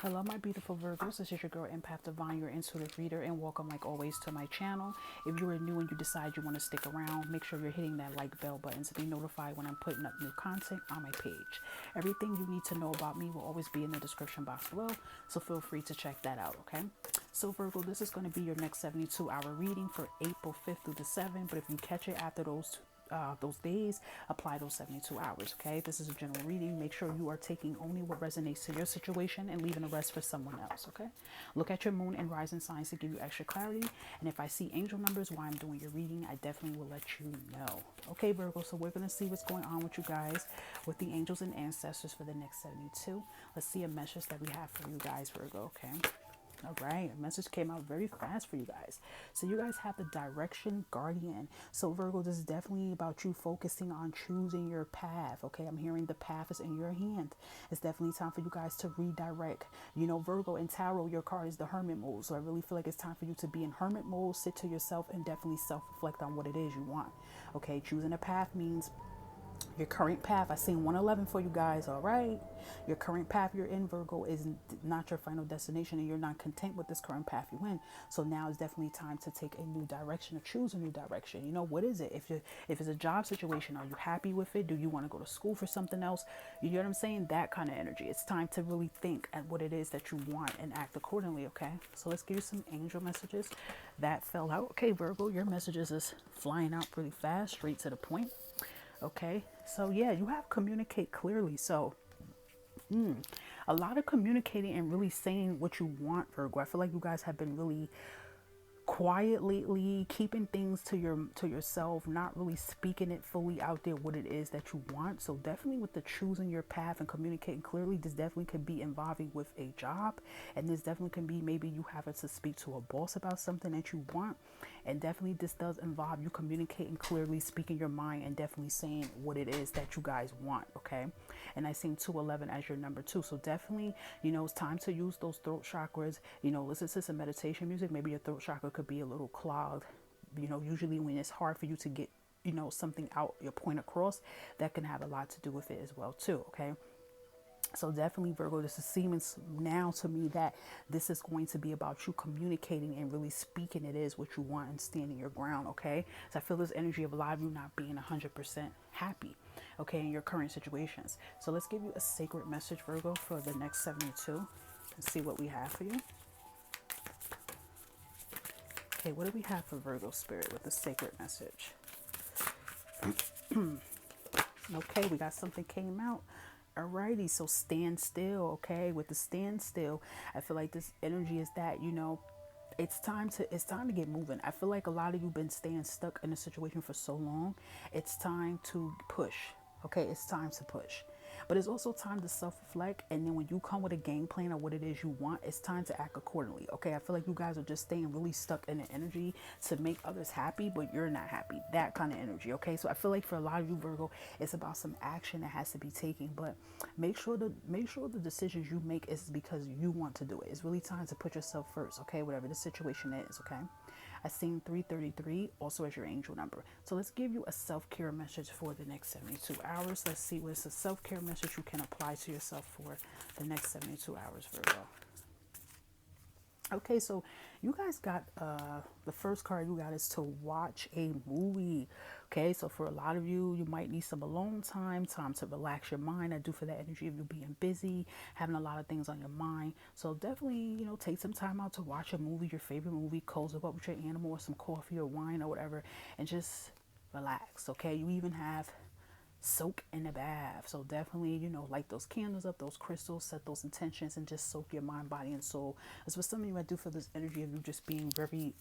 Hello, my beautiful Virgos. This is your girl, Empath Divine, your intuitive reader, and welcome, like always, to my channel. If you are new and you decide you want to stick around, make sure you're hitting that like bell button to be notified when I'm putting up new content on my page. Everything you need to know about me will always be in the description box below, so feel free to check that out, okay? So, Virgo, this is going to be your next 72-hour reading for April 5th through the 7th, but if you catch it after those days, apply those 72 hours. Okay, this is a general reading. Make sure you are taking only what resonates to your situation and leaving the rest for someone else. Okay, look at your moon and rising signs to give you extra clarity, and if I see angel numbers while I'm doing your reading, I definitely will let you know. Okay, Virgo, so we're going to see what's going on with you guys with the angels and ancestors for the next 72. Let's see a message that we have for you guys, Virgo. Okay, all right, a message came out very fast for you guys. So you guys have the direction guardian. So Virgo, this is definitely about you focusing on choosing your path. Okay, I'm hearing the path is in your hand. It's definitely time for you guys to redirect. You know, Virgo in tarot, your card is the hermit mode. So I really feel like it's time for you to be in hermit mode, sit to yourself, and definitely self-reflect on what it is you want. Okay, choosing a path means your current path. I seen 111 for you guys. All right, your current path you're in, Virgo, is not your final destination, and you're not content with this current path you're in. So now is definitely time to take a new direction, or choose a new direction. You know, what is it? If it's a job situation, are you happy with it? Do you want to go to school for something else? You know what I'm saying? That kind of energy. It's time to really think at what it is that you want and act accordingly. Okay, so let's give you some angel messages that fell out. Okay, Virgo, your messages is flying out pretty fast, straight to the point. Okay, so yeah, you have communicate clearly. So a lot of communicating and really saying what you want, Virgo. I feel like you guys have been really quiet lately, keeping things to yourself, not really speaking it fully out there what it is that you want. So definitely with the choosing your path and communicating clearly, this definitely could be involving with a job, and this definitely can be maybe you having to speak to a boss about something that you want. And definitely this does involve you communicating clearly, speaking your mind, and definitely saying what it is that you guys want. Okay, and I seen 211 as your number 2. So definitely, you know, it's time to use those throat chakras. You know, listen to some meditation music. Maybe your throat chakra could be a little clogged. You know, usually when it's hard for you to get, you know, something out, your point across, that can have a lot to do with it as well too. Okay, so definitely, Virgo, this is seeming now to me that this is going to be about you communicating and really speaking it is what you want and standing your ground. Okay, so I feel this energy of a lot of you not being 100% happy, okay, in your current situations. So let's give you a sacred message, Virgo, for the next 72 and see what we have for you. Okay, what do we have for Virgo spirit with the sacred message? Okay, we got something came out. Alrighty, so stand still. Okay, with the stand still, I feel like this energy is that, you know, it's time to get moving. I feel like a lot of you been staying stuck in a situation for so long. It's time to push. Okay, it's time to push. But it's also time to self-reflect, and then when you come with a game plan of what it is you want, it's time to act accordingly. Okay, I feel like you guys are just staying really stuck in the energy to make others happy, but you're not happy. That kind of energy. Okay, so I feel like for a lot of you, Virgo, it's about some action that has to be taken. But make sure the decisions you make is because you want to do it. It's really time to put yourself first. Okay, whatever the situation is. Okay, I seen 333 also as your angel number. So let's give you a self-care message for the next 72 hours. Let's see what's a self-care message you can apply to yourself for the next 72 hours, Virgo. Okay, so you guys got the first card you got is to watch a movie. Okay, so for a lot of you, you might need some alone time to relax your mind. I do for that energy of you being busy, having a lot of things on your mind. So definitely, you know, take some time out to watch a movie, your favorite movie, cozy up with your animal or some coffee or wine or whatever, and just relax. Okay, you even have soak in the bath. So definitely, you know, light those candles up, those crystals, set those intentions, and just soak your mind, body, and soul. That's what some of you might do for this energy of you just being very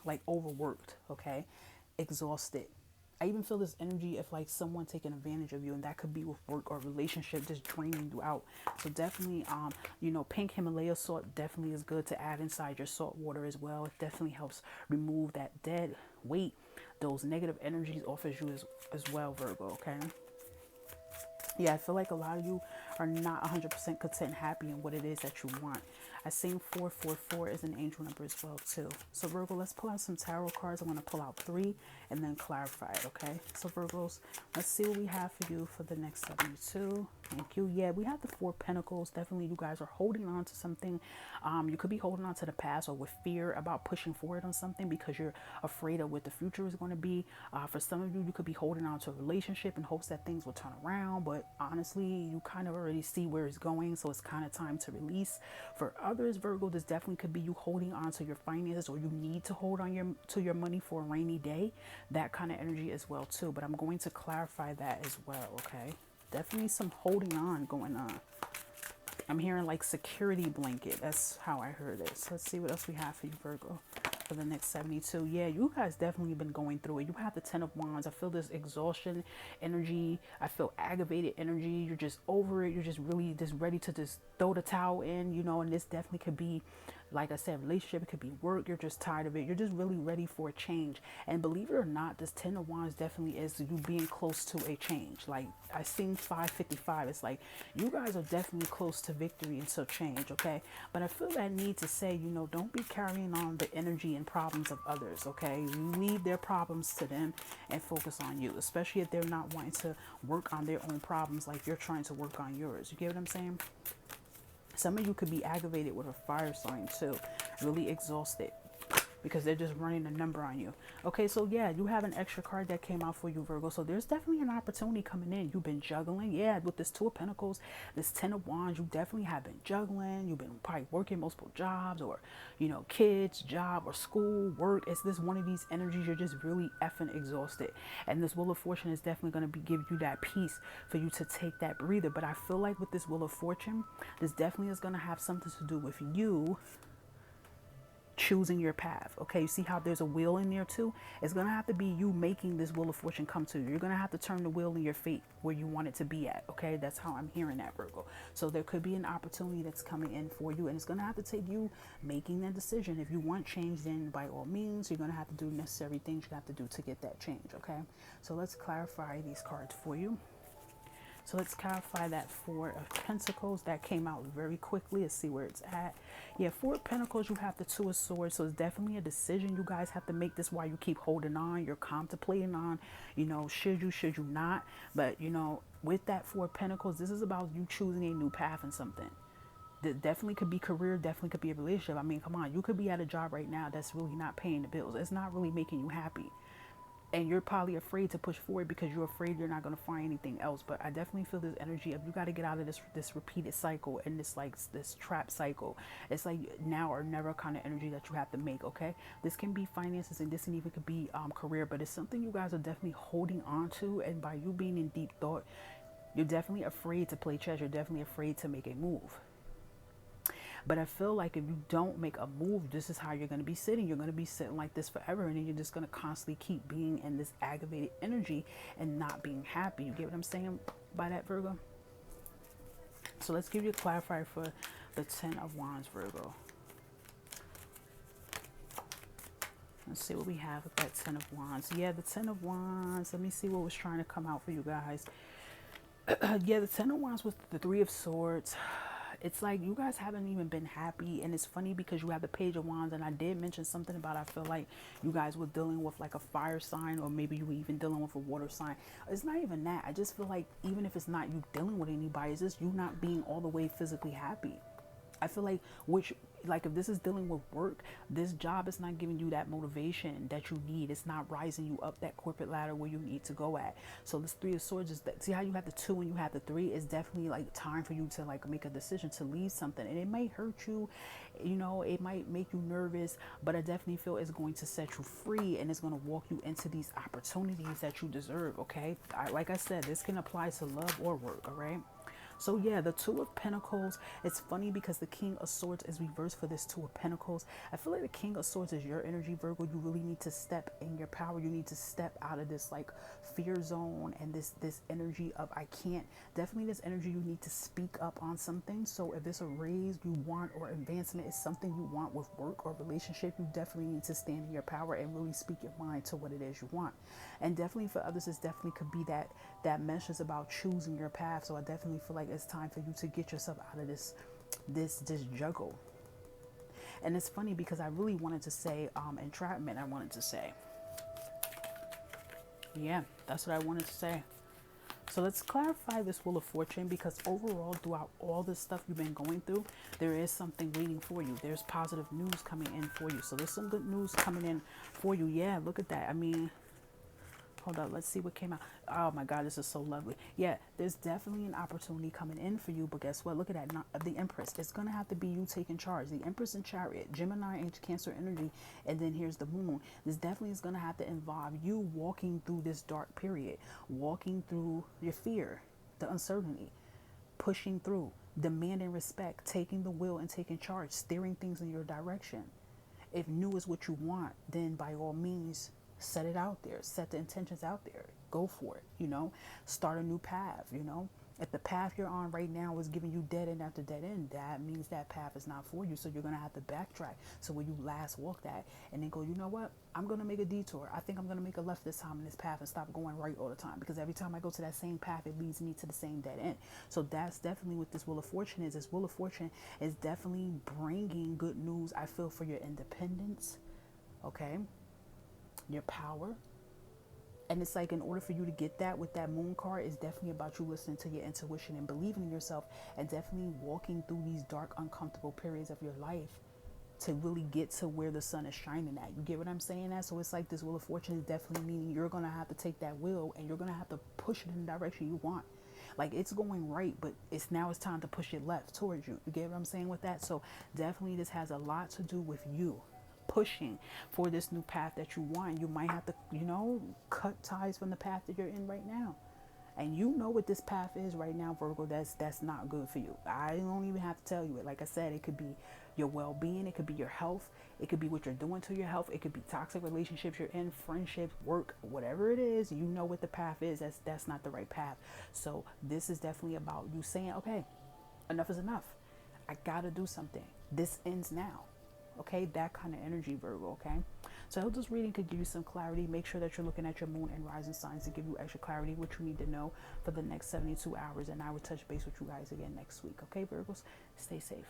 like overworked, okay, exhausted. I even feel this energy of like someone taking advantage of you, and that could be with work or relationship, just draining you out. So definitely, you know, pink Himalaya salt definitely is good to add inside your salt water as well. It definitely helps remove that dead weight, those negative energies off of you as well, Virgo. Okay. Yeah, I feel like a lot of you are not 100% content and happy in what it is that you want. I seen 444 is an angel number as well too. So Virgo, let's pull out some tarot cards. I'm going to pull out 3 and then clarify it, okay? So Virgos, let's see what we have for you for the next 72. Thank you. Yeah, we have the 4 Pentacles. Definitely you guys are holding on to something. You could be holding on to the past or with fear about pushing forward on something because you're afraid of what the future is going to be. For some of you, you could be holding on to a relationship in hopes that things will turn around. But honestly, you kind of already see where it's going. So it's kind of time to release. For others, Virgo, this definitely could be you holding on to your finances, or you need to hold on to your money for a rainy day. That kind of energy as well too. But I'm going to clarify that as well, okay? Definitely some holding on going on. I'm hearing like security blanket. That's how I heard it. So let's see what else we have for you, Virgo, for the next 72. Yeah, you guys definitely been going through it. You have the 10 of Wands. I feel this exhaustion energy. I feel aggravated energy. You're just over it. You're just really just ready to just throw the towel in, you know, and this definitely could be, like I said, relationship, it could be work, you're just tired of it, you're just really ready for a change. And believe it or not, this 10 of Wands definitely is you being close to a change. Like I seen 555, it's like you guys are definitely close to victory and so change, okay? But I feel that need to say, you know, don't be carrying on the energy and problems of others, okay? You leave their problems to them and focus on you, especially if they're not wanting to work on their own problems like you're trying to work on yours. You get what I'm saying? Some of you could be aggravated with a fire sign too, really exhausted because they're just running a number on you. Okay, so yeah, you have an extra card that came out for you, Virgo. So there's definitely an opportunity coming in. You've been juggling. Yeah, with this 2 of Pentacles, this 10 of Wands, you definitely have been juggling. You've been probably working multiple jobs or, you know, kids, job or school, work. It's this one of these energies. You're just really effing exhausted. And this Wheel of Fortune is definitely going to give you that peace for you to take that breather. But I feel like with this Wheel of Fortune, this definitely is going to have something to do with you choosing your path. Okay, you see how there's a wheel in there too? It's gonna have to be you making this Wheel of Fortune come to you. You're gonna have to turn the wheel in your fate where you want it to be at. Okay, that's how I'm hearing that, Virgo. So there could be an opportunity that's coming in for you, and it's gonna have to take you making that decision. If you want change, then by all means you're gonna have to do necessary things you have to do to get that change. Okay, so let's clarify these cards for you. So let's clarify that 4 of Pentacles. That came out very quickly. Let's see where it's at. Yeah, 4 of Pentacles, you have the 2 of Swords. So it's definitely a decision you guys have to make. This why you keep holding on. You're contemplating on, you know, should you not. But, you know, with that 4 of Pentacles, this is about you choosing a new path in something. That definitely could be career, definitely could be a relationship. I mean, come on, you could be at a job right now that's really not paying the bills. It's not really making you happy. And you're probably afraid to push forward because you're afraid you're not going to find anything else. But I definitely feel this energy of you got to get out of this repeated cycle and this trap cycle. It's like now or never kind of energy that you have to make. Okay, this can be finances and this can even could be career, but it's something you guys are definitely holding on to. And by you being in deep thought, you're definitely afraid to play chess. You're definitely afraid to make a move. But I feel like if you don't make a move, this is how you're going to be sitting. You're going to be sitting like this forever. And then you're just going to constantly keep being in this aggravated energy and not being happy. You get what I'm saying by that, Virgo? So let's give you a clarifier for the 10 of Wands, Virgo. Let's see what we have with that 10 of Wands. Yeah, the 10 of Wands. Let me see what was trying to come out for you guys. Yeah, the 10 of Wands was the 3 of Swords. It's like you guys haven't even been happy, and it's funny because you have the Page of Wands, and I did mention something about I feel like you guys were dealing with like a fire sign, or maybe you were even dealing with a water sign. It's not even that. I just feel like even if it's not you dealing with anybody, it's just you not being all the way physically happy. I feel like like if this is dealing with work, this job is not giving you that motivation that you need. It's not rising you up that corporate ladder where you need to go at. So this 3 of Swords is that, see how you have the 2 and you have the 3, is definitely like time for you to like make a decision to leave something. And it might hurt you, you know, it might make you nervous, but I definitely feel it's going to set you free and it's going to walk you into these opportunities that you deserve. Okay, like I said, this can apply to love or work. All right. So yeah, the 2 of Pentacles, it's funny because the King of Swords is reversed for this 2 of Pentacles. I feel like the King of Swords is your energy, Virgo. You really need to step in your power. You need to step out of this like fear zone and this energy of I can't. Definitely this energy you need to speak up on something. So if it's a raise you want or advancement is something you want with work or relationship, you definitely need to stand in your power and really speak your mind to what it is you want. And definitely for others, this definitely could be that message about choosing your path. So I definitely feel like it's time for you to get yourself out of this juggle. And it's funny because I really wanted to say entrapment. I wanted to say, yeah, that's what I wanted to say. So let's clarify this Wheel of Fortune, because overall, throughout all this stuff you've been going through, there is something waiting for you. There's positive news coming in for you. So there's some good news coming in for you. Yeah, look at that. I mean, hold up, let's see what came out. Oh my God, this is so lovely. Yeah, there's definitely an opportunity coming in for you. But guess what? Look at that. The Empress. It's going to have to be you taking charge. The Empress and Chariot, Gemini and Cancer energy. And then here's the Moon. This definitely is going to have to involve you walking through this dark period, walking through your fear, the uncertainty, pushing through, demanding respect, taking the wheel and taking charge, steering things in your direction. If new is what you want, then by all means, set it out there, set the intentions out there, go for it, start a new path. If the path you're on right now is giving you dead end after dead end, that means that path is not for you. So you're going to have to backtrack. So when you last walk that and then go, you know what, I'm going to make a detour. I think I'm going to make a left this time in this path and stop going right all the time, because every time I go to that same path, it leads me to the same dead end. So that's definitely what this Wheel of Fortune is. This Wheel of Fortune is definitely bringing good news, I feel, for your independence, okay, your power. And it's like, in order for you to get that with that Moon card, it's definitely about you listening to your intuition and believing in yourself, and definitely walking through these dark, uncomfortable periods of your life to really get to where the sun is shining at. You get what I'm saying? So it's like this Wheel of Fortune is definitely meaning you're going to have to take that wheel and you're going to have to push it in the direction you want. Like, it's going right, but it's time to push it left towards you. You get what I'm saying with that? So definitely this has a lot to do with you pushing for this new path that you want. You might have to, cut ties from the path that you're in right now. And you know what this path is right now, Virgo, that's not good for you. I don't even have to tell you it. Like I said, it could be your well-being, it could be your health, it could be what you're doing to your health, it could be toxic relationships you're in, friendships, work, whatever it is. You know what the path is. That's not the right path. So this is definitely about you saying, okay, enough is enough. I gotta do something. This ends now. Okay, that kind of energy, Virgo. Okay, so I hope this reading could give you some clarity. Make sure that you're looking at your moon and rising signs to give you extra clarity, what you need to know for the next 72 hours. And I will touch base with you guys again next week. Okay, Virgos, stay safe.